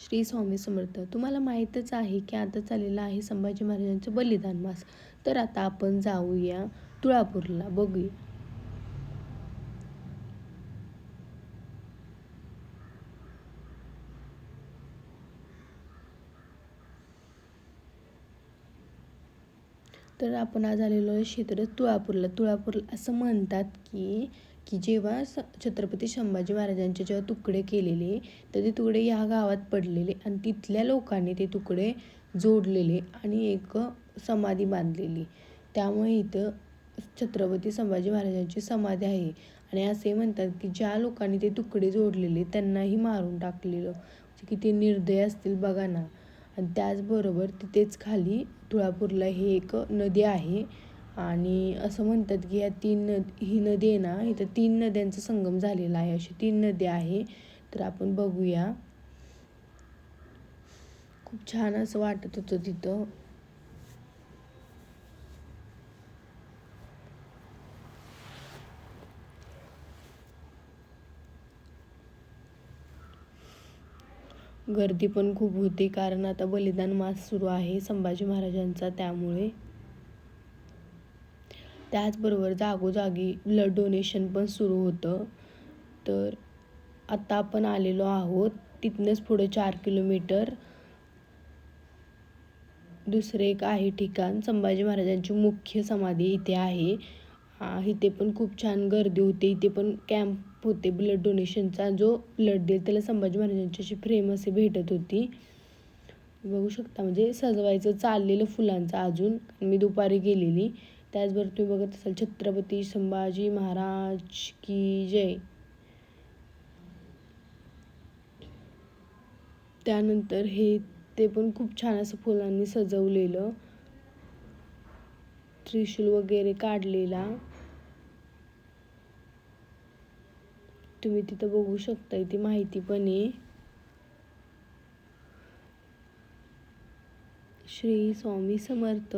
श्री स्वामी समर्थ. तुम्हाला माहीतच आहे की आता चाललेला आहे संभाजी महाराजांचा बलिदान मास. तर आता आपण जाऊया तुळापूरला, बघूया. तर आपण आज आलेलो आहे क्षेत्र तुळापूरला. तुळापूरला असं म्हणतात की की जेव्हा छत्रपती संभाजी महाराजांचे जेव्हा तुकडे केलेले, तर ते तुकडे ह्या गावात पडलेले आणि तिथल्या लोकांनी ते तुकडे जोडलेले आणि एक समाधी बांधलेली. त्यामुळे इथं छत्रपती संभाजी महाराजांची समाधी आहे. आणि असे म्हणतात की ज्या लोकांनी ते तुकडे जोडलेले त्यांनाही मारून टाकलेलं. किती निर्दय असतील बघा ना. आणि त्याचबरोबर तिथेच खाली तुळापूरला ही एक नदी आहे. आणि असं म्हणतात की ही नदी आहे ना, इथं 3 नद्यांचा संगम झालेला आहे. अशी 3 नद्या आहे. तर आपण बघूया. खूप छान असं वाटत होतं तिथं. गर्दी पण खूप होती, कारण आता बलिदान मास सुरू आहे संभाजी महाराजांचा, त्यामुळे. त्याचबरोबर जागोजागी ब्लड डोनेशन पण सुरू होतं. तर आता आपण आलेलो आहोत तिथनंच पुढे 4 किलोमीटर दुसरे एक आहे ठिकाण. संभाजी महाराजांची मुख्य समाधी इथे आहे. इथे पण खूप छान गर्दी होते. इथे पण कॅम्प होते ब्लड डोनेशनचा. जो ब्लड देईल त्याला संभाजी महाराजांची अशी फ्रेम असे भेटत होती. बघू शकता, म्हणजे सजवायचं चाललेलं फुलांचं अजून. मी दुपारी गेलेली. त्याचबरोबर तुम्ही बघत असाल छत्रपती संभाजी महाराज की जय. त्यानंतर ते पण खूप छान असं फुलांनी सजवलेलं, त्रिशूल वगैरे काढलेला तुम्ही तिथं बघू शकता. इथे माहिती पण आहे. श्री स्वामी समर्थ.